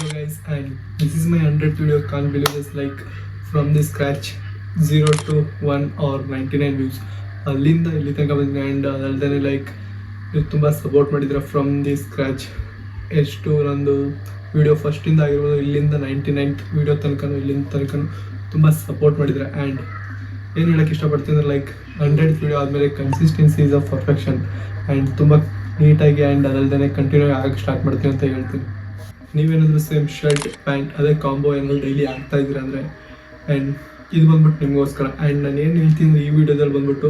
Hello guys, and this is my 100th video. Can't believe this, like from the scratch 0 to 1 or 99 views ಅಲ್ಲಿಂದ ಇಲ್ಲಿ ತನಕ ಬಂದಿದ್ದೀನಿ. And ಅದಲ್ಲದೆ like ನೀವು ತುಂಬ ಸಪೋರ್ಟ್ ಮಾಡಿದ್ದೀರ ಫ್ರಮ್ ದಿ ಸ್ಕ್ರ್ಯಾಚ್. ಎಷ್ಟು ನಂದು ವೀಡಿಯೋ ಫಸ್ಟಿಂದ ಆಗಿರ್ಬೋದು ಇಲ್ಲಿಂದ 99th ವೀಡಿಯೋ ತನಕ ಇಲ್ಲಿಂದ ತನಕ ತುಂಬ ಸಪೋರ್ಟ್ ಮಾಡಿದ್ರೆ. ಆ್ಯಂಡ್ ಏನು ಹೇಳೋಕ್ಕೆ ಇಷ್ಟಪಡ್ತೀನಿ ಅಂದರೆ ಲೈಕ್ 100th ವೀಡಿಯೋ ಆದಮೇಲೆ consistency is of perfection. And ತುಂಬ ನೀಟಾಗಿ ಆ್ಯಂಡ್ ಅದಲ್ಲದೆ ಕಂಟಿನ್ಯೂ ಆಗಕ್ಕೆ ಸ್ಟಾರ್ಟ್ ಮಾಡ್ತೀನಿ ಅಂತ ಹೇಳ್ತೀನಿ. ನೀವೇನಾದರೂ ಸೇಮ್ ಶರ್ಟ್ ಪ್ಯಾಂಟ್ ಅದೇ ಕಾಂಬೋ ಏನಾದರೂ ಡೈಲಿ ಆಗ್ತಾ ಇದ್ದೀರ ಅಂದರೆ, ಆ್ಯಂಡ್ ಇದು ಬಂದ್ಬಿಟ್ಟು ನಿಮಗೋಸ್ಕರ. ಆ್ಯಂಡ್ ನಾನು ಏನು ಹೇಳ್ತೀನಿ ಈ ವಿಡಿಯೋದಲ್ಲಿ ಬಂದ್ಬಿಟ್ಟು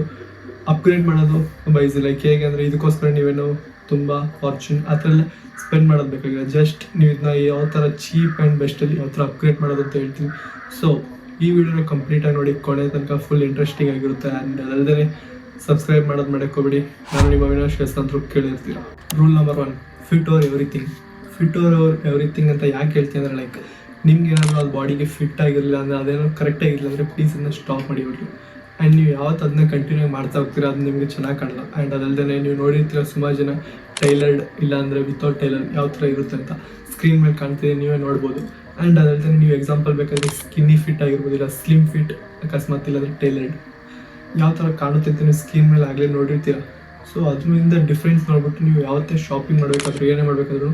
ಅಪ್ಗ್ರೇಡ್ ಮಾಡೋದು ತುಂಬ ಈಸಿ. ಲೈಕ್ ಹೇಗೆ ಅಂದರೆ ಇದಕ್ಕೋಸ್ಕರ ನೀವೇನು ತುಂಬ ಫಾರ್ಚೂನ್ ಆ ಥರ ಎಲ್ಲ ಸ್ಪೆಂಡ್ ಮಾಡೋದು ಬೇಕಾಗಿಲ್ಲ. ಜಸ್ಟ್ ನೀವು ಇದನ್ನ ಯಾವ ಥರ ಚೀಪ್ ಆ್ಯಂಡ್ ಬೆಸ್ಟಲ್ಲಿ ಯಾವ ಥರ ಅಪ್ಗ್ರೇಡ್ ಮಾಡೋದು ಅಂತ ಹೇಳ್ತೀನಿ. ಸೊ ಈ ವಿಡಿಯೋನ ಕಂಪ್ಲೀಟಾಗಿ ನೋಡಿ, ಕೊನೆ ತನಕ ಫುಲ್ ಇಂಟ್ರೆಸ್ಟಿಂಗ್ ಆಗಿರುತ್ತೆ. ಆ್ಯಂಡ್ ಅದಲ್ಲದೆ ಸಬ್ಸ್ಕ್ರೈಬ್ ಮಾಡೋದು ಮಾಡೋಕ್ಕೋಗ್ಬೇಡಿ. ನಾನು ನಿಮ್ಮ ಅವಿನಾಶ್ ಅಂತರೂ ಕೇಳಿರ್ತೀರ. Rule number 1, fit over everything. Fit over everything ಅಂತ ಯಾಕೆ ಹೇಳ್ತೀನಿ ಅಂದರೆ ಲೈಕ್ ನಿಮ್ಗೆ ಏನಾದರೂ ಅದು ಬಾಡಿಗೆ ಫಿಟ್ ಆಗಿರಲಿಲ್ಲ ಅಂದರೆ ಅದೇನೋ ಕರೆಕ್ಟಾಗಿರಲಿಲ್ಲ ಅಂದರೆ ಪ್ಲೀಸ್ ಅದನ್ನ ಸ್ಟಾಪ್ ಮಾಡಿಬಿಡ್ರಿ. ಆ್ಯಂಡ್ ನೀವು ಯಾವತ್ತು ಅದನ್ನ ಕಂಟಿನ್ಯೂ ಮಾಡ್ತಾ ಹೋಗ್ತೀರಾ ಅದು ನಿಮಗೆ ಚೆನ್ನಾಗಿ ಕಾಣಲ್ಲ. ಆ್ಯಂಡ್ ಅದಲ್ಲದೆ ನೀವು ನೋಡಿರ್ತೀರ ಸುಮಾರು ಜನ ಟೈಲರ್ಡ್ ಇಲ್ಲ ಅಂದರೆ ವಿತೌಟ್ ಟೈಲರ್ ಯಾವ ಥರ ಇರುತ್ತೆ ಅಂತ ಸ್ಕ್ರೀನ್ ಮೇಲೆ ಕಾಣ್ತಿದೆ, ನೀವೇ ನೋಡ್ಬೋದು. ಆ್ಯಂಡ್ ಅದಲ್ಲದೆ ನೀವು ಎಕ್ಸಾಂಪಲ್ ಬೇಕಾದರೆ ಸ್ಕಿನ್ನಿ ಫಿಟ್ ಆಗಿರ್ಬೋದು, ಇಲ್ಲ ಸ್ಲಿಮ್ ಫಿಟ್ ಅಕಸ್ಮಾತ್ ಇಲ್ಲಾಂದರೆ ಟೈಲರ್ಡ್ ಯಾವ ಥರ ಕಾಣುತ್ತೆ ಅಂತ ನೀವು ಸ್ಕ್ರೀನ್ ಮೇಲೆ ಆಗಲೇ ನೋಡಿರ್ತೀರ. ಸೊ ಅದರಿಂದ ಡಿಫ್ರೆನ್ಸ್ ನೋಡ್ಬಿಟ್ಟು ನೀವು ಯಾವತ್ತೇ ಶಾಪಿಂಗ್ ಮಾಡಬೇಕಾದ್ರೂ ಏನೇ ಮಾಡಬೇಕಾದ್ರೂ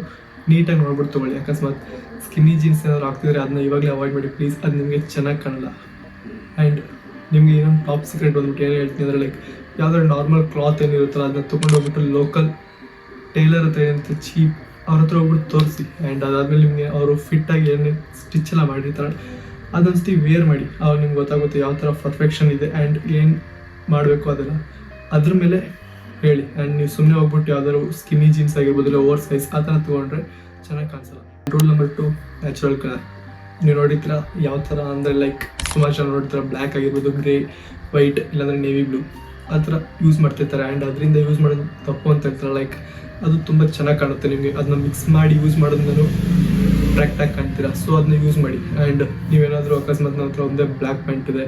ನೀಟಾಗಿ ನೋಡ್ಬಿಟ್ಟು ತೊಗೊಳ್ಳಿ. ಅಕಸ್ಮಾತ್ ಸ್ಕಿನ್ನಿ ಜೀನ್ಸ್ ಏನಾದ್ರು ಆಗ್ತಿದ್ರೆ ಅದನ್ನ ಇವಾಗಲೇ ಅವಾಯ್ಡ್ ಮಾಡಿ ಪ್ಲೀಸ್, ಅದು ನಿಮಗೆ ಚೆನ್ನಾಗಿ ಕಾಣಲ್ಲ. ಆ್ಯಂಡ್ ನಿಮಗೆ ಇನ್ನೊಂದು ಟಾಪ್ ಸೀಕ್ರೆಟ್ ಬಂದ್ಬಿಟ್ಟು ಏನು ಹೇಳ್ತೀನಿ ಅಂದರೆ ಲೈಕ್ ಯಾವುದಾದ್ರು ನಾರ್ಮಲ್ ಕ್ಲಾತ್ ಏನಿರುತ್ತಲ್ಲ ಅದನ್ನ ತೊಗೊಂಡು ಹೋಗ್ಬಿಟ್ಟು ಲೋಕಲ್ ಟೈಲರ್ ಹತ್ರ ಏನಂತ ಚೀಪ್ ಅವ್ರ ಹತ್ರ ಹೋಗ್ಬಿಟ್ಟು ತೋರಿಸಿ. ಆ್ಯಂಡ್ ಅದಾದಮೇಲೆ ನಿಮಗೆ ಅವರು ಫಿಟ್ಟಾಗಿ ಏನೇ ಸ್ಟಿಚ್ ಎಲ್ಲ ಮಾಡಿರ್ತಾರೆ ಅದೊಂದ್ಸತಿ ವೇರ್ ಮಾಡಿ, ಅವಾಗ ನಿಮ್ಗೆ ಗೊತ್ತಾಗುತ್ತೆ ಯಾವ ಥರ ಪರ್ಫೆಕ್ಷನ್ ಇದೆ ಆ್ಯಂಡ್ ಏನು ಮಾಡಬೇಕು ಅದೆಲ್ಲ ಅದ್ರ ಮೇಲೆ ಹೇಳಿ. ಆ್ಯಂಡ್ ನೀವು ಸುಮ್ಮನೆ ಹೋಗ್ಬಿಟ್ಟು ಯಾವ್ದಾದ್ರು ಸ್ಕಿನ್ನಿ ಜೀನ್ಸ್ ಆಗಿರ್ಬೋದು ಇಲ್ಲ ಓವರ್ ಸೈಜ್ ಆ ಥರ ತೊಗೊಂಡ್ರೆ ಚೆನ್ನಾಗಿ ಕಾಣಿಸಲ್ಲ. Rule number 2, natural colour. ನೀವು ನೋಡಿರ್ತೀರ ಯಾವ ಥರ ಅಂದರೆ ಲೈಕ್ ಸುಮಾರು ಜನ ನೋಡ್ತೀರ ಬ್ಲ್ಯಾಕ್ ಆಗಿರ್ಬೋದು, ಗ್ರೇ, ವೈಟ್ ಇಲ್ಲಾಂದರೆ ನೇವಿ ಬ್ಲೂ ಆ ಥರ ಯೂಸ್ ಮಾಡ್ತಿರ್ತಾರೆ. ಆ್ಯಂಡ್ ಅದರಿಂದ ಯೂಸ್ ಮಾಡೋದು ತಪ್ಪು ಅಂತ ಇರ್ತಾರೆ. ಲೈಕ್ ಅದು ತುಂಬ ಚೆನ್ನಾಗಿ ಕಾಣುತ್ತೆ, ನಿಮಗೆ ಅದನ್ನ ಮಿಕ್ಸ್ ಮಾಡಿ ಯೂಸ್ ಮಾಡೋದನ್ನು ಅಟ್ರಾಕ್ಟಾಗಿ ಕಾಣ್ತೀರಾ. ಸೊ ಅದನ್ನ ಯೂಸ್ ಮಾಡಿ. ಆ್ಯಂಡ್ ನೀವೇನಾದರೂ ಅಕಸ್ಮಾತ್ ನನ್ನ ಹತ್ರ ಒಂದೇ ಬ್ಲ್ಯಾಕ್ ಪ್ಯಾಂಟ್ ಇದೆ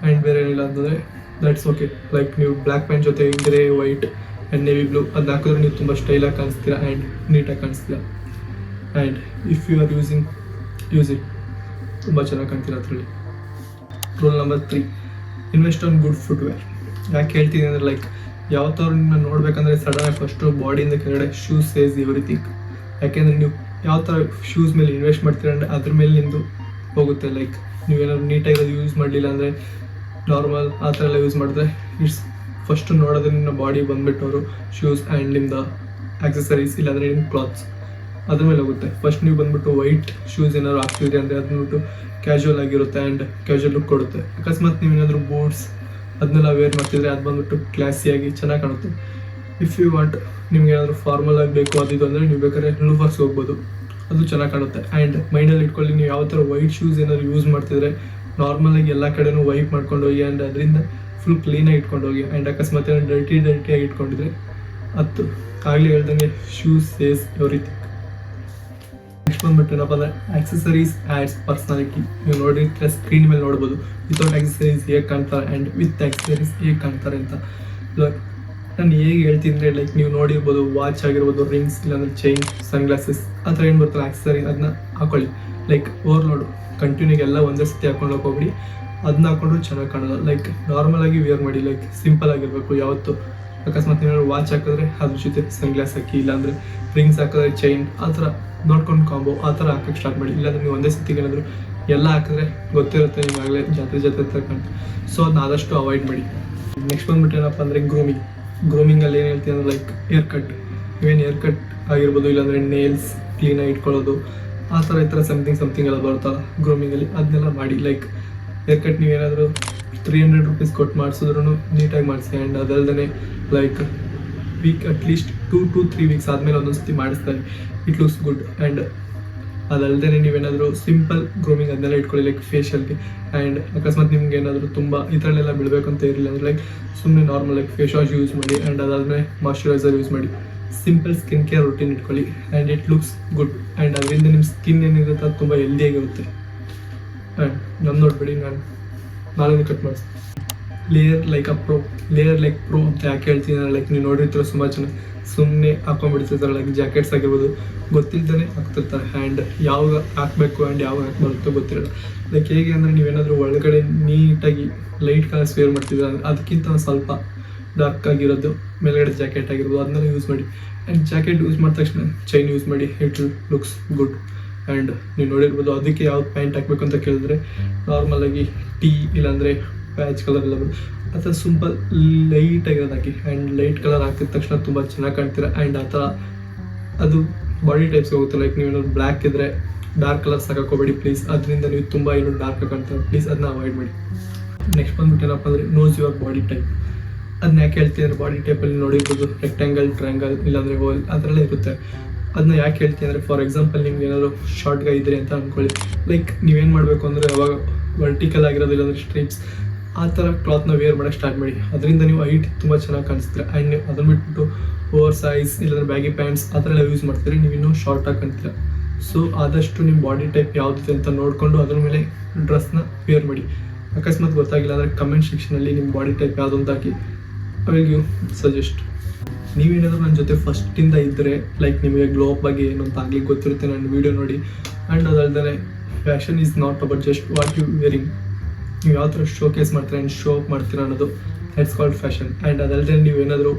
ಆ್ಯಂಡ್ ಬೇರೆ ಏನಿಲ್ಲ ಅಂತಂದರೆ ದಟ್ಸ್ ಓಕೆ. ಲೈಕ್ ನೀವು ಬ್ಲ್ಯಾಕ್ ಪ್ಯಾಂಟ್ ಜೊತೆ grey, white and navy blue ಅದನ್ನ ಹಾಕಿದ್ರೆ ನೀವು ತುಂಬ ಸ್ಟೈಲಾಗಿ ಕಾಣಿಸ್ತೀರಾ ಆ್ಯಂಡ್ ನೀಟಾಗಿ ಕಾಣಿಸ್ತೀರಾ. And if you are use it ತುಂಬ ಚೆನ್ನಾಗಿ ಕಾಣ್ತೀರಾ ಅದರಲ್ಲಿ. Rule number 3, invest on good footwear. ಯಾಕೆ ಹೇಳ್ತೀನಿ ಅಂದರೆ ಲೈಕ್ ಯಾವ ಥರ ನಿಮ್ಮನ್ನ ನೋಡಬೇಕಂದ್ರೆ ಸಡನ್ನಾಗಿ ಫಸ್ಟು ಬಾಡಿಯಿಂದ ಕೆಳಗಡೆ ಶೂಸ್ ಸೇಸ್ ಎವ್ರಿಥಿಂಗ್. ಯಾಕೆಂದರೆ ನೀವು ಯಾವ ಥರ ಶೂಸ್ ಮೇಲೆ ಇನ್ವೆಸ್ಟ್ ಮಾಡ್ತೀರ ಅಂದರೆ ಅದ್ರ ಮೇಲೆ ನಿಮ್ಮದು ಹೋಗುತ್ತೆ. ಲೈಕ್ ನೀವೇನಾದ್ರು ನೀಟಾಗಿರೋದು ಯೂಸ್ ಮಾಡಲಿಲ್ಲ ಅಂದರೆ ನಾರ್ಮಲ್ ಆ ಥರ ಎಲ್ಲ ಯೂಸ್ ಮಾಡಿದ್ರೆ ಇಟ್ಸ್ ಫಸ್ಟು ನೋಡೋದು ನಿಮ್ಮ ಬಾಡಿ ಬಂದುಬಿಟ್ಟು ಅವರು ಶೂಸ್ ಆ್ಯಂಡ್ ನಿಮ್ಮದು ಆಕ್ಸೆಸರೀಸ್ ಇಲ್ಲಾಂದರೆ ನಿಮ್ಮ ಕ್ಲಾತ್ಸ್ ಅದ್ರ ಮೇಲೆ ಹೋಗುತ್ತೆ. ಫಸ್ಟ್ ನೀವು ಬಂದುಬಿಟ್ಟು ವೈಟ್ ಶೂಸ್ ಏನಾದ್ರು ಹಾಕ್ತಿದ್ರಿ ಅಂದರೆ ಅದನ್ಬಿಟ್ಟು ಕ್ಯಾಶುವಲ್ ಆಗಿರುತ್ತೆ ಆ್ಯಂಡ್ ಕ್ಯಾಶುವಲ್ ಲುಕ್ ಕೊಡುತ್ತೆ. ಅಕಸ್ಮಾತ್ ನೀವು ಏನಾದರೂ ಬೂಟ್ಸ್ ಅದನ್ನೆಲ್ಲ ವೇರ್ ಮಾಡ್ತಿದ್ರೆ ಅದು ಬಂದುಬಿಟ್ಟು ಕ್ಲಾಸಿಯಾಗಿ ಚೆನ್ನಾಗಿ ಕಾಣುತ್ತೆ. ಇಫ್ ಯು ವಾಂಟ್ ನಿಮ್ಗೆ ಏನಾದರೂ ಫಾರ್ಮಲ್ ಆಗಬೇಕು ಅದು ಅಂದರೆ ನೀವು ಬೇಕಾದ್ರೆ ಲೂಫರ್ಸ್ ಹೋಗ್ಬೋದು, ಅದು ಚೆನ್ನಾಗಿ ಕಾಣುತ್ತೆ. ಆ್ಯಂಡ್ ಮೈಂಡಲ್ಲಿ ಇಟ್ಕೊಳ್ಳಿ, ನೀವು ಯಾವ ಥರ ವೈಟ್ ಶೂಸ್ ಏನಾದ್ರು ಯೂಸ್ ಮಾಡ್ತಿದ್ರೆ ನಾರ್ಮಲಾಗಿ ಎಲ್ಲ ಕಡೆನೂ ವೈಪ್ ಮಾಡ್ಕೊಂಡು ಹೋಗಿ ಆ್ಯಂಡ್ ಅದರಿಂದ ಫುಲ್ ಕ್ಲೀನಾಗಿ ಇಟ್ಕೊಂಡು ಹೋಗಿ. ಆ್ಯಂಡ್ ಅಕಸ್ಮಾತ್ ಏನೋ ಡರ್ಟಿಯಾಗಿ ಇಟ್ಕೊಂಡಿದ್ರೆ ಅದು ಆಗಲೇ ಹೇಳ್ದಂಗೆ ಶೂಸ್ ಸೇಸ್ ಎವ್ರಿಥಿಂಗ್. ನೆಕ್ಸ್ಟ್ ಬಂದ್ಬಿಟ್ಟು ಏನಪ್ಪ ಅಂದರೆ ಆಕ್ಸೆಸರೀಸ್ ಆ್ಯಡ್ಸ್ ಪರ್ಸ್ನಾಲಿಟಿ. ನೀವು ನೋಡಿರ್ತೀರ ಸ್ಕ್ರೀನ್ ಮೇಲೆ ನೋಡ್ಬೋದು ವಿತೌಟ್ ಆಕ್ಸೆಸರೀಸ್ ಹೇಗೆ ಕಾಣ್ತಾರೆ ಆ್ಯಂಡ್ ವಿತ್ ಆಕ್ಸೆಸರೀಸ್ ಹೇಗೆ ಕಾಣ್ತಾರೆ ಅಂತ. ನಾನು ಹೇಗೆ ಹೇಳ್ತೀನಿ ಅಂದರೆ ಲೈಕ್ ನೀವು ನೋಡಿರ್ಬೋದು ವಾಚ್ ಆಗಿರ್ಬೋದು, ರಿಂಗ್ಸ್ ಇಲ್ಲಾಂದರೆ ಚೈನ್, ಸನ್ಗ್ಲಾಸಸ್ ಆ ಥರ ಏನು ಬರ್ತಾರೆ ಆಕ್ಸೆಸರಿ ಅದನ್ನ ಹಾಕೊಳ್ಳಿ. ಲೈಕ್ ಓವರ್ಲೋಡು ಕಂಟಿನ್ಯೂಗೆ ಎಲ್ಲ ಒಂದೇ ಸತಿ ಹಾಕೊಂಡು ಹೋಗ್ಬಿಡಿ, ಅದನ್ನ ಹಾಕೊಂಡ್ರು ಚೆನ್ನಾಗಿ ಕಾಣೋಲ್ಲ. ಲೈಕ್ ನಾರ್ಮಲಾಗಿ ವೇರ್ ಮಾಡಿ, ಲೈಕ್ ಸಿಂಪಲ್ ಆಗಿರಬೇಕು ಯಾವತ್ತು. ಅಕಸ್ಮಾತ್ ಏನಾದ್ರು ವಾಚ್ ಹಾಕಿದ್ರೆ ಅದ್ರ ಜೊತೆ ಸನ್ಗ್ಲಾಸ್ ಹಾಕಿ, ಇಲ್ಲಾಂದರೆ ರಿಂಗ್ಸ್ ಹಾಕಿದ್ರೆ ಚೈನ್ ಆ ಥರ ನೋಡ್ಕೊಂಡು ಕಾಂಬೋ ಆ ಥರ ಹಾಕೋಕ್ಕೆ ಸ್ಟಾರ್ಟ್ ಮಾಡಿ. ಇಲ್ಲಾಂದರೆ ನೀವು ಒಂದೇ ಸತಿಗೆ ಏನಾದರೂ ಎಲ್ಲ ಹಾಕಿದ್ರೆ ಗೊತ್ತಿರುತ್ತೆ ನಿಮ್ಗಾಗಲೇ ಜಾತ್ರೆ ಥರ ಕಾಣ್ತು. ಸೊ ಅದನ್ನ ಆದಷ್ಟು ಅವಾಯ್ಡ್ ಮಾಡಿ. ನೆಕ್ಸ್ಟ್ ಬಂದ್ಬಿಟ್ಟು ಏನಪ್ಪ ಅಂದರೆ ಗ್ರೂಮಿಂಗಲ್ಲಿ ಏನು ಹೇಳ್ತೀನಿ ಅಂದರೆ ಲೈಕ್ ಏರ್ ಕಟ್. ನೀವೇನು ಏರ್ ಕಟ್ ಆಗಿರ್ಬೋದು ಇಲ್ಲಾಂದರೆ ನೇಲ್ಸ್ ಕ್ಲೀನಾಗಿ ಇಟ್ಕೊಳ್ಳೋದು ಆ ಥರ ಈ ಥರ ಸಮಥಿಂಗ್ ಎಲ್ಲ ಬರುತ್ತಲ್ಲ ಗ್ರೂಮಿಂಗಲ್ಲಿ, ಅದನ್ನೆಲ್ಲ ಮಾಡಿ. ಲೈಕ್ ಏರ್ ಕಟ್ ನೀವೇನಾದರೂ 300 ರೂಪೀಸ್ ಕೊಟ್ಟು ಮಾಡಿಸಿದ್ರು ನೀಟಾಗಿ ಮಾಡಿಸಿ. ಆ್ಯಂಡ್ ಅದಲ್ಲದೆ like week at least 2 to 3 weeks ಆದಮೇಲೆ ಒಂದೊಂದು ಸತಿ ಮಾಡಿಸ್ತಾರೆ, ಇಟ್ ಲುಕ್ಸ್ ಗುಡ್. ಆ್ಯಂಡ್ ಅದಲ್ಲದೆ ನೀವೇನಾದರೂ ಸಿಂಪಲ್ ಗ್ರೂಮಿಂಗ್ ಅದನ್ನೆಲ್ಲ ಇಟ್ಕೊಳ್ಳಿ ಲೈಕ್ ಫೇಶಿಯಲ್ಗೆ. ಆ್ಯಂಡ್ ಅಕಸ್ಮಾತ್ ನಿಮ್ಗೆ ಏನಾದರೂ ತುಂಬ ಈ ಥರಲ್ಲೆಲ್ಲ ಬೀಳಬೇಕು ಅಂತ ಇರಲಿಲ್ಲ ಅಂದರೆ ಲೈಕ್ ಸುಮ್ಮನೆ normal like face wash use ಮಾಡಿ ಆ್ಯಂಡ್ ಅದಾದಮೇಲೆ ಮಾಯ್ಶ್ಚರೈಸರ್ ಯೂಸ್ ಮಾಡಿ. ಸಿಂಪಲ್ ಸ್ಕಿನ್ ಕೇರ್ ರೂಟೀನ್ ಇಟ್ಕೊಳ್ಳಿ and it looks good. And ಅದರಿಂದ ನಿಮ್ಮ ಸ್ಕಿನ್ ಏನಿರುತ್ತೆ ಅದು ತುಂಬ ಹೆಲ್ದಿಯಾಗಿರುತ್ತೆ. ಆ್ಯಂಡ್ ನಾನು ನೋಡ್ಬೇಡಿ, ನಾಳೆ ಕಟ್ ಮಾಡಿಸ್ತೀನಿ. ಲೇಯರ್ ಲೈಕ್ ಪ್ರೋ ಅಂತ ಯಾಕೆ ಹೇಳ್ತೀನಿ, ಲೈಕ್ ನೀವು ನೋಡಿರ್ತೀರ ಸುಮಾರು ಜನ ಸುಮ್ಮನೆ ಹಾಕೊಂಡ್ಬಿಡ್ತಿರ್ತಾರೆ, ಲೈಕ್ ಜಾಕೆಟ್ಸ್ ಆಗಿರ್ಬೋದು ಗೊತ್ತಿಲ್ಲದೇ ಹಾಕ್ತಿರ್ತಾರೆ. ಆ್ಯಂಡ್ ಯಾವಾಗ ಹಾಕಬೇಕು ಆ್ಯಂಡ್ ಯಾವಾಗ ಹಾಕ್ಬಾರ್ದು ಗೊತ್ತಿರಲ್ಲ. ಲೈಕ್ ಹೇಗೆ ಅಂದರೆ ನೀವೇನಾದರೂ ಒಳಗಡೆ ನೀಟಾಗಿ ಲೈಟ್ ಕಲರ್ಸ್ ವೇರ್ ಮಾಡ್ತಿದ್ರೆ ಅದಕ್ಕಿಂತ ಸ್ವಲ್ಪ ಡಾರ್ಕ್ ಆಗಿರೋದು ಮೇಲ್ಗಡೆ ಜಾಕೆಟ್ ಆಗಿರ್ಬೋದು ಅದನ್ನೆಲ್ಲ ಯೂಸ್ ಮಾಡಿ. ಆ್ಯಂಡ್ ಜಾಕೆಟ್ ಯೂಸ್ ಮಾಡಿದ ತಕ್ಷಣ ಚೈನ್ ಯೂಸ್ ಮಾಡಿ, ಇಟ್ ಲುಕ್ಸ್ ಗುಡ್. ಆ್ಯಂಡ್ ನೀವು ನೋಡಿರ್ಬೋದು ಅದಕ್ಕೆ ಯಾವ್ದು ಪ್ಯಾಂಟ್ ಹಾಕಬೇಕು ಅಂತ ಕೇಳಿದ್ರೆ ನಾರ್ಮಲಾಗಿ ಟೀ ಇಲ್ಲಾಂದರೆ ಪ್ಯಾಚ್ ಕಲರ್ ಎಲ್ಲ ಬರುತ್ತೆ, ಅಥವಾ ಸಿಂಪಲ್ ಲೈಟ್ ಆಗಿರೋದು ಹಾಕಿ. ಆ್ಯಂಡ್ ಲೈಟ್ ಕಲರ್ ಹಾಕಿದ ತಕ್ಷಣ ತುಂಬ ಚೆನ್ನಾಗಿ ಕಾಣ್ತೀರ. ಆ್ಯಂಡ್ ಆ ಥರ ಅದು ಬಾಡಿ ಟೈಪ್ಸ್ಗೆ ಹೋಗುತ್ತೆ. ಲೈಕ್ ನೀವೇನಾದ್ರು ಬ್ಲ್ಯಾಕ್ ಇದ್ದರೆ ಡಾರ್ಕ್ ಕಲರ್ಸ್ ಹಾಕೋಬೇಡಿ ಪ್ಲೀಸ್, ಅದರಿಂದ ನೀವು ತುಂಬ ಏನೋ ಡಾರ್ಕ್ ಕಾಣ್ತೀರ, ಪ್ಲೀಸ್ ಅದನ್ನ ಅವಾಯ್ಡ್ ಮಾಡಿ. ನೆಕ್ಸ್ಟ್ ಬಂದ್ಬಿಟ್ಟು ಏನಪ್ಪ ಅಂದರೆ ನೋಸ್ ಯುವರ್ ಬಾಡಿ ಟೈಪ್. ಅದನ್ನ ಯಾಕೆ ಹೇಳ್ತಿದ್ರೆ ಬಾಡಿ ಟೈಪಲ್ಲಿ ನೋಡಿರ್ಬೋದು ರೆಕ್ಟ್ಯಾಂಗಲ್, ಟ್ರಯಾಂಗಲ್ ಇಲ್ಲಾಂದರೆ ಓಲ್ ಆ ಥರ ಎಲ್ಲ ಇರುತ್ತೆ. ಅದನ್ನ ಯಾಕೆ ಹೇಳ್ತೀನಿ ಅಂದರೆ ಫಾರ್ ಎಕ್ಸಾಂಪಲ್ ನಿಮ್ಗೆ ಏನಾದರೂ ಶಾರ್ಟ್ಗೆ ಇದ್ದರೆ ಅಂತ ಅಂದ್ಕೊಳ್ಳಿ, ಲೈಕ್ ನೀವೇನು ಮಾಡಬೇಕು ಅಂದರೆ ಅವಾಗ ವರ್ಟಿಕಲ್ ಆಗಿರೋದು ಇಲ್ಲಾಂದರೆ ಸ್ಟ್ರೈಪ್ಸ್ ಆ ಥರ ಕ್ಲಾತ್ನ ವೇರ್ ಮಾಡೋಕ್ಕೆ ಸ್ಟಾರ್ಟ್ ಮಾಡಿ. ಅದರಿಂದ ನೀವು ಹೈಟ್ ತುಂಬ ಚೆನ್ನಾಗಿ ಕಾಣಿಸ್ತೀರ. ಆ್ಯಂಡ್ ನೀವು ಅದನ್ನು ಬಿಟ್ಬಿಟ್ಟು ಓವರ್ ಸೈಜ್ ಇಲ್ಲಾಂದರೆ ಬ್ಯಾಗಿ ಪ್ಯಾಂಟ್ಸ್ ಆ ಥರ ಎಲ್ಲ ಯೂಸ್ ಮಾಡ್ತೀರಿ, ನೀವು ಇನ್ನೂ ಶಾರ್ಟಾಗಿ ಕಾಣ್ತೀರ. ಸೊ ಆದಷ್ಟು ನಿಮ್ಮ ಬಾಡಿ ಟೈಪ್ ಯಾವುದಿದೆ ಅಂತ ನೋಡಿಕೊಂಡು ಅದ್ರ ಮೇಲೆ ಡ್ರೆಸ್ನ ವೇರ್ ಮಾಡಿ. ಅಕಸ್ಮಾತ್ ಗೊತ್ತಾಗಿಲ್ಲ ಅಂದರೆ ಕಮೆಂಟ್ ಸೆಕ್ಷನಲ್ಲಿ ನಿಮ್ಮ ಬಾಡಿ ಟೈಪ್ ಯಾವುದು ಅಂತ ಹಾಕಿ, ಐ ವಿಲ್ ಗಿವ್ ಸಜೆಸ್ಟ್. ನೀವೇನಾದರೂ ನನ್ನ ಜೊತೆ ಫಸ್ಟಿಂದ ಇದ್ದರೆ ಲೈಕ್ ನಿಮಗೆ ಗ್ಲೋ ಅಪ್ ಬಗ್ಗೆ ಏನು ಅಂತ ಆಗಲಿ ಗೊತ್ತಿರುತ್ತೆ ನನ್ನ ವೀಡಿಯೋ ನೋಡಿ. ಆ್ಯಂಡ್ ಅದಲ್ಲದೆ fashion is not about just what you wearing, ನೀವು ಯಾವ ಥರ ಶೋಕೇಸ್ ಮಾಡ್ತೀರಾ ಆ್ಯಂಡ್ ಶೋ ಅಪ್ ಮಾಡ್ತೀರಾ ಅನ್ನೋದು ದಟ್ಸ್ ಕಾಲ್ಡ್ ಫ್ಯಾಷನ್. ಆ್ಯಂಡ್ ಅದಲ್ಲದೆ ನೀವೇನಾದರೂ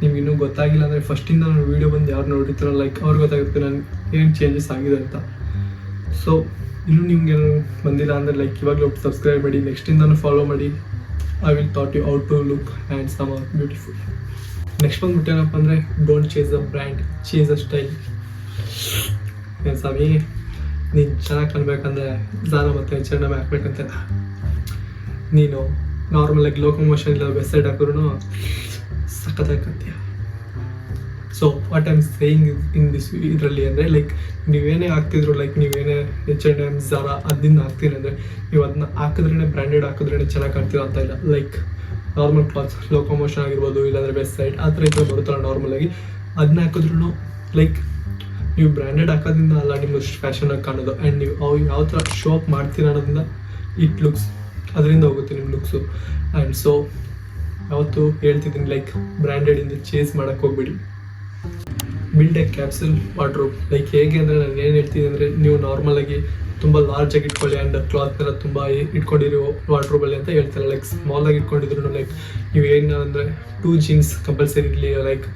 ನಿಮ್ಗೆ ಇನ್ನೂ ಗೊತ್ತಾಗಿಲ್ಲ ಅಂದರೆ ಫಸ್ಟಿಂದ ನಾನು ವೀಡಿಯೋ ಬಂದು ಯಾರು ನೋಡಿರ್ತೀರೋ ಲೈಕ್ ಅವ್ರಿಗೆ ಗೊತ್ತಾಗುತ್ತೆ ನಾನು ಏನು ಚೇಂಜಸ್ ಆಗಿದೆ ಅಂತ. ಸೊ ಇನ್ನೂ ನಿಮ್ಗೇನು ಬಂದಿಲ್ಲ ಅಂದರೆ ಲೈಕ್ ಇವಾಗಲೂ ಸಬ್ಸ್ಕ್ರೈಬ್ ಮಾಡಿ, ನೆಕ್ಸ್ಟಿಂದನೂ ಫಾಲೋ ಮಾಡಿ. I will thought you ought to look and some are beautiful. Next ಬಂದ್ಬಿಟ್ಟು ಏನಪ್ಪ ಅಂದರೆ don't chase a brand, chase a style. ಏನು ಸ್ವಾಮಿ ನೀನು ಚೆನ್ನಾಗಿ ಕಾಣಬೇಕಂದ್ರೆ ಝಾರಾ ಮತ್ತು H&M ಹಾಕ್ಬೇಕಂತ ನೀನು ನಾರ್ಮಲಾಗಿ ಲೋಕೋಮೋಷನ್ ಇಲ್ಲ ವೆಬ್ಸೈಟ್ ಹಾಕಿದ್ರು ಸಖತ್ತಾಗತ್ತೀಯ. So what I am saying in this ಇದರಲ್ಲಿ ಅಂದರೆ ಲೈಕ್ ನೀವೇನೇ ಹಾಕ್ತಿದ್ರು, ಲೈಕ್ ನೀವೇನೇ H&M ಝಾರಾ ಅದನ್ನ ಹಾಕ್ತೀನಿ ಅಂದರೆ ನೀವು ಅದನ್ನ ಹಾಕಿದ್ರೇ ಬ್ರ್ಯಾಂಡೆಡ್ ಹಾಕಿದ್ರೇ ಚೆನ್ನಾಗಿ ಕಾಣ್ತೀರ ಅಂತ ಇಲ್ಲ. ಲೈಕ್ ನಾರ್ಮಲ್ ಕ್ಲಾತ್ಸ್ ಲೋಕೋಮೋಷನ್ ಆಗಿರ್ಬೋದು ಇಲ್ಲಾಂದರೆ ವೆಬ್ಸೈಟ್ ಆ ಥರ ಈ ಥರ ಬರುತ್ತಲ್ಲ ನಾರ್ಮಲಾಗಿ ಅದನ್ನ ಹಾಕಿದ್ರು ಲೈಕ್ ನೀವು ಬ್ರ್ಯಾಂಡೆಡ್ ಹಾಕೋದ್ರಿಂದ ಅಲ್ಲ ನಿಮ್ಗೆ ಫ್ಯಾಷನಾಗಿ ಕಾಣೋದು. ಆ್ಯಂಡ್ ನೀವು ಅವು ಯಾವ ಥರ ಶೋ ಅಪ್ ಮಾಡ್ತೀರ ಅನ್ನೋದ್ರಿಂದ ಇಟ್ ಲುಕ್ಸ್ ಅದರಿಂದ ಹೋಗುತ್ತೆ ನಿಮ್ಮ ಲುಕ್ಸು. ಆ್ಯಂಡ್ ಸೊ ಯಾವತ್ತು ಹೇಳ್ತಿದ್ದೀನಿ ಲೈಕ್ ಬ್ರ್ಯಾಂಡೆಡಿಂದ ಚೇಸ್ ಮಾಡೋಕ್ಕೆ ಹೋಗ್ಬೇಡಿ. Build A capsule wardrobe. Like ಹೇಗೆ ಅಂದರೆ ನಾನು ಏನು ಹೇಳ್ತೀನಿ ಅಂದರೆ ನೀವು ನಾರ್ಮಲಾಗಿ ತುಂಬ ಲಾರ್ಜಾಗಿ ಇಟ್ಕೊಳ್ಳಿ ಆ್ಯಂಡ್ ಕ್ಲಾತ್ನೆಲ್ಲ ತುಂಬ ಇಟ್ಕೊಂಡಿರೋ ವಾರ್ಡ್ರೋಬಲ್ಲಿ ಅಂತ ಹೇಳ್ತಾರೆ. ಲೈಕ್ ಸ್ಮಾಲಾಗಿ ಇಟ್ಕೊಂಡಿದ್ರು ಲೈಕ್ ನೀವು ಏನು ಅಂದರೆ 2 ಜೀನ್ಸ್ ಕಂಪಲ್ಸರಿ ಇರಲಿ, ಲೈಕ್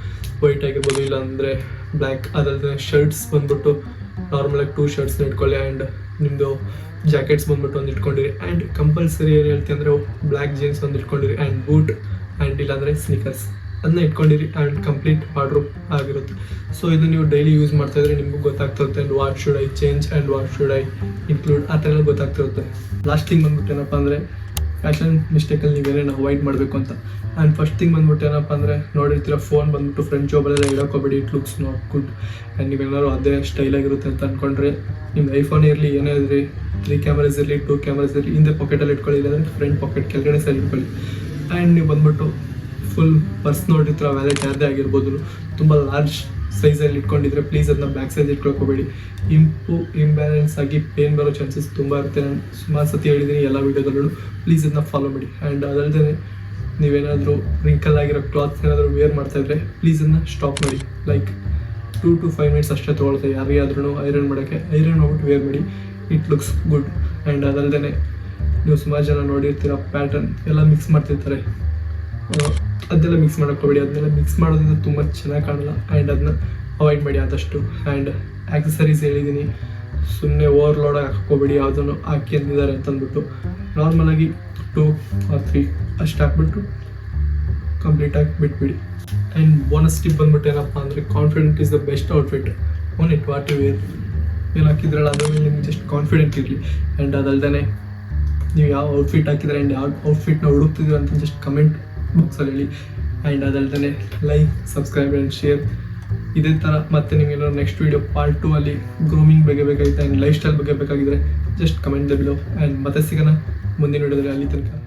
ವೈಟ್ ಆಗಿರ್ಬೋದು ಇಲ್ಲಾಂದರೆ ಬ್ಲ್ಯಾಕ್. ಅದಲ್ಲದೆ ಶರ್ಟ್ಸ್ ಬಂದ್ಬಿಟ್ಟು ನಾರ್ಮಲಾಗಿ 2 ಶರ್ಟ್ಸ್ನ ಇಟ್ಕೊಳ್ಳಿ. ಆ್ಯಂಡ್ ನಿಮ್ಮದು ಜಾಕೆಟ್ಸ್ ಬಂದ್ಬಿಟ್ಟು ಒಂದು ಇಟ್ಕೊಂಡಿರಿ. ಆ್ಯಂಡ್ ಕಂಪಲ್ಸರಿ ಏನು ಹೇಳ್ತೀನಿ ಅಂದರೆ ಬ್ಲ್ಯಾಕ್ ಜೀನ್ಸ್ ಒಂದು ಇಟ್ಕೊಂಡಿರಿ ಆ್ಯಂಡ್ ಬೂಟ್ ಆ್ಯಂಡ್ ಇಲ್ಲಾಂದರೆ ಸ್ನೀಕರ್ಸ್ ಅದನ್ನ ಇಟ್ಕೊಂಡಿರಿ. ಆ್ಯಂಡ್ ಕಂಪ್ಲೀಟ್ ವಾರ್ಡ್ರೋಬ್ ಆಗಿರುತ್ತೆ. ಸೊ ಇದು ನೀವು ಡೈಲಿ ಯೂಸ್ ಮಾಡ್ತಾಯಿದ್ರೆ ನಿಮಗೂ ಗೊತ್ತಾಗ್ತಿರುತ್ತೆ. And what should I change and what should I include ಆ ಥರ ಎಲ್ಲ ಗೊತ್ತಾಗ್ತಿರುತ್ತೆ. ಲಾಸ್ಟ್ ಥಿಂಗ್ ಬಂದ್ಬಿಟ್ಟು ಏನಪ್ಪ ಅಂದರೆ ಫ್ಯಾಷನ್ ಮಿಸ್ಟೇಕಲ್ಲಿ ನೀವೇನೇನು ಅವಾಯ್ಡ್ ಮಾಡಬೇಕು ಅಂತ. ಆ್ಯಂಡ್ ಫಸ್ಟ್ ಥಿಂಗ್ ಬಂದ್ಬಿಟ್ಟು ಏನಪ್ಪ ಅಂದರೆ ನೋಡಿರ್ತೀರ ಫೋನ್ ಬಂದ್ಬಿಟ್ಟು ಫ್ರಂಟ್ ಜಾಬಲ್ಲೆಲ್ಲ ಇಡೋಕೋಬೇಡಿ, it looks not good. And ನೀವೇನಾದ್ರು ಅದೇ ಸ್ಟೈಲಾಗಿರುತ್ತೆ ಅಂತ ಅಂದ್ಕೊಂಡ್ರೆ ನಿಮ್ದು ಐಫೋನ್ ಇರಲಿ ಏನೇ ಇರಲಿ 3 ಕ್ಯಾಮರಾಸ್ ಇರಲಿ 2 ಕ್ಯಾಮರಾಸ್ ಇರಲಿ ಹಿಂದೆ ಪಾಕೆಟಲ್ಲಿ ಇಟ್ಕೊಳ್ಳಿ, ಇಲ್ಲಾಂದರೆ ಫ್ರಂಟ್ ಪಾಕೆಟ್ ಕೆಳಗಡೆ ಸೈಡ್ ಇಟ್ಕೊಳ್ಳಿ. ಆ್ಯಂಡ್ ನೀವು ಬಂದ್ಬಿಟ್ಟು ಫುಲ್ ಪರ್ಸ್ ನೋಡಿರ್ತೀರ ವ್ಯಾಲೆಟ್ ಯಾರದೇ ಆಗಿರ್ಬೋದು ತುಂಬ ಲಾರ್ಜ್ ಸೈಜಲ್ಲಿ ಇಟ್ಕೊಂಡಿದ್ರೆ ಪ್ಲೀಸ್ ಅದನ್ನ ಬ್ಯಾಕ್ ಸೈಜ್ ಇಟ್ಕೊಳ್ಕೋಬೇಡಿ. ಇಂಬ್ಯಾಲೆನ್ಸ್ ಆಗಿ ಪೇನ್ ಬರೋ ಚಾನ್ಸಸ್ ತುಂಬ ಇರುತ್ತೆ. ನಾನು ಸುಮಾರು ಸತಿ ಹೇಳಿದ್ದೀನಿ ಎಲ್ಲ ವೀಡಿಯೋದಲ್ಲೂ, ಪ್ಲೀಸ್ ಅದನ್ನ ಫಾಲೋ ಮಾಡಿ. ಆ್ಯಂಡ್ ಅದಲ್ಲದೆ ನೀವೇನಾದರೂ ರಿಂಕಲ್ ಆಗಿರೋ ಕ್ಲಾತ್ಸ್ ಏನಾದರೂ ವೇರ್ ಮಾಡ್ತಾಯಿದ್ರೆ ಪ್ಲೀಸ್ ಅದನ್ನ ಸ್ಟಾಪ್ ಮಾಡಿ. ಲೈಕ್ 2 to 5 ಮಿನಿಟ್ಸ್ ಅಷ್ಟೇ ತೊಗೊಳುತ್ತೆ ಯಾರಿಗಾದ್ರೂ ಐರನ್ ಮಾಡೋಕ್ಕೆ. ಐರನ್ ಹೋಗ್ಬಿಟ್ಟು ವೇರ್ ಮಾಡಿ, ಇಟ್ ಲುಕ್ಸ್ ಗುಡ್. ಆ್ಯಂಡ್ ಅದಲ್ಲದೆ ನೀವು ಸುಮಾರು ಜನ ನೋಡಿರ್ತೀರ ಪ್ಯಾಟರ್ನ್ ಎಲ್ಲ ಮಿಕ್ಸ್ ಮಾಡ್ತಿರ್ತಾರೆ, ಅದನ್ನೆಲ್ಲ ಮಿಕ್ಸ್ ಮಾಡೋಕ್ಕೋಬೇಡಿ. ಅದನ್ನೆಲ್ಲ ಮಿಕ್ಸ್ ಮಾಡೋದ್ರಿಂದ ತುಂಬ ಚೆನ್ನಾಗಿ ಕಾಣಲ್ಲ. ಆ್ಯಂಡ್ ಅದನ್ನ ಅವಾಯ್ಡ್ ಮಾಡಿ ಆದಷ್ಟು. ಆ್ಯಂಡ್ ಆಕ್ಸಸರೀಸ್ ಹೇಳಿದ್ದೀನಿ, ಸುಮ್ಮನೆ ಓವರ್ಲೋಡಾಗಿ ಹಾಕೋಬೇಡಿ, ಯಾವುದನ್ನು ಹಾಕಿ ಅಂದಿದ್ದಾರೆ ಅಂತಂದ್ಬಿಟ್ಟು ನಾರ್ಮಲಾಗಿ 2 or 3 ಅಷ್ಟು ಹಾಕ್ಬಿಟ್ಟು ಕಂಪ್ಲೀಟಾಗಿ ಬಿಟ್ಬಿಡಿ. ಆ್ಯಂಡ್ ಬೋನಸ್ ಟಿಪ್ ಬಂದ್ಬಿಟ್ಟು ಏನಪ್ಪ ಅಂದರೆ confident is the best outfit. Own it what you wear. ಏನು ಹಾಕಿದ್ರಲ್ಲ ಅದ್ರ ಮೇಲೆ ನಿಮ್ಗೆ ಜಸ್ಟ್ ಕಾನ್ಫಿಡೆಂಟ್ ಇರಲಿ. ಆ್ಯಂಡ್ ಅದಲ್ಲದೆ ನೀವು ಯಾವ ಔಟ್ಫಿಟ್ ಹಾಕಿದ್ರೆ ಆ್ಯಂಡ್ ಯಾವ ಔಟ್ಫಿಟ್ನ ಹುಡುಕ್ತಿದ್ದೀರ ಅಂತ ಜಸ್ಟ್ ಕಮೆಂಟ್ ಬಾಕ್ಸಲ್ಲಿ ಹೇಳಿ. ಆ್ಯಂಡ್ ಅದಲ್ಲದೆ ಲೈಕ್, ಸಬ್ಸ್ಕ್ರೈಬ್ ಆ್ಯಂಡ್ ಶೇರ್. ಇದೇ ಥರ ಮತ್ತೆ ನಿಮಗೇನಾದ್ರು ನೆಕ್ಸ್ಟ್ ವೀಡಿಯೋ ಪಾರ್ಟ್ 2 ಅಲ್ಲಿ ಗ್ರೂಮಿಂಗ್ ಬಗ್ಗೆ ಬೇಕಾಗಿತ್ತು ಆ್ಯಂಡ್ ಲೈಫ್ ಸ್ಟೈಲ್ ಬಗ್ಗೆ ಬೇಕಾಗಿದ್ದರೆ just comment the below. And ಮತ್ತೆ ಸಿಗೋಣ ಮುಂದಿನ ವೀಡಿಯೋದಲ್ಲಿ. ಅಲ್ಲಿ ತನಕ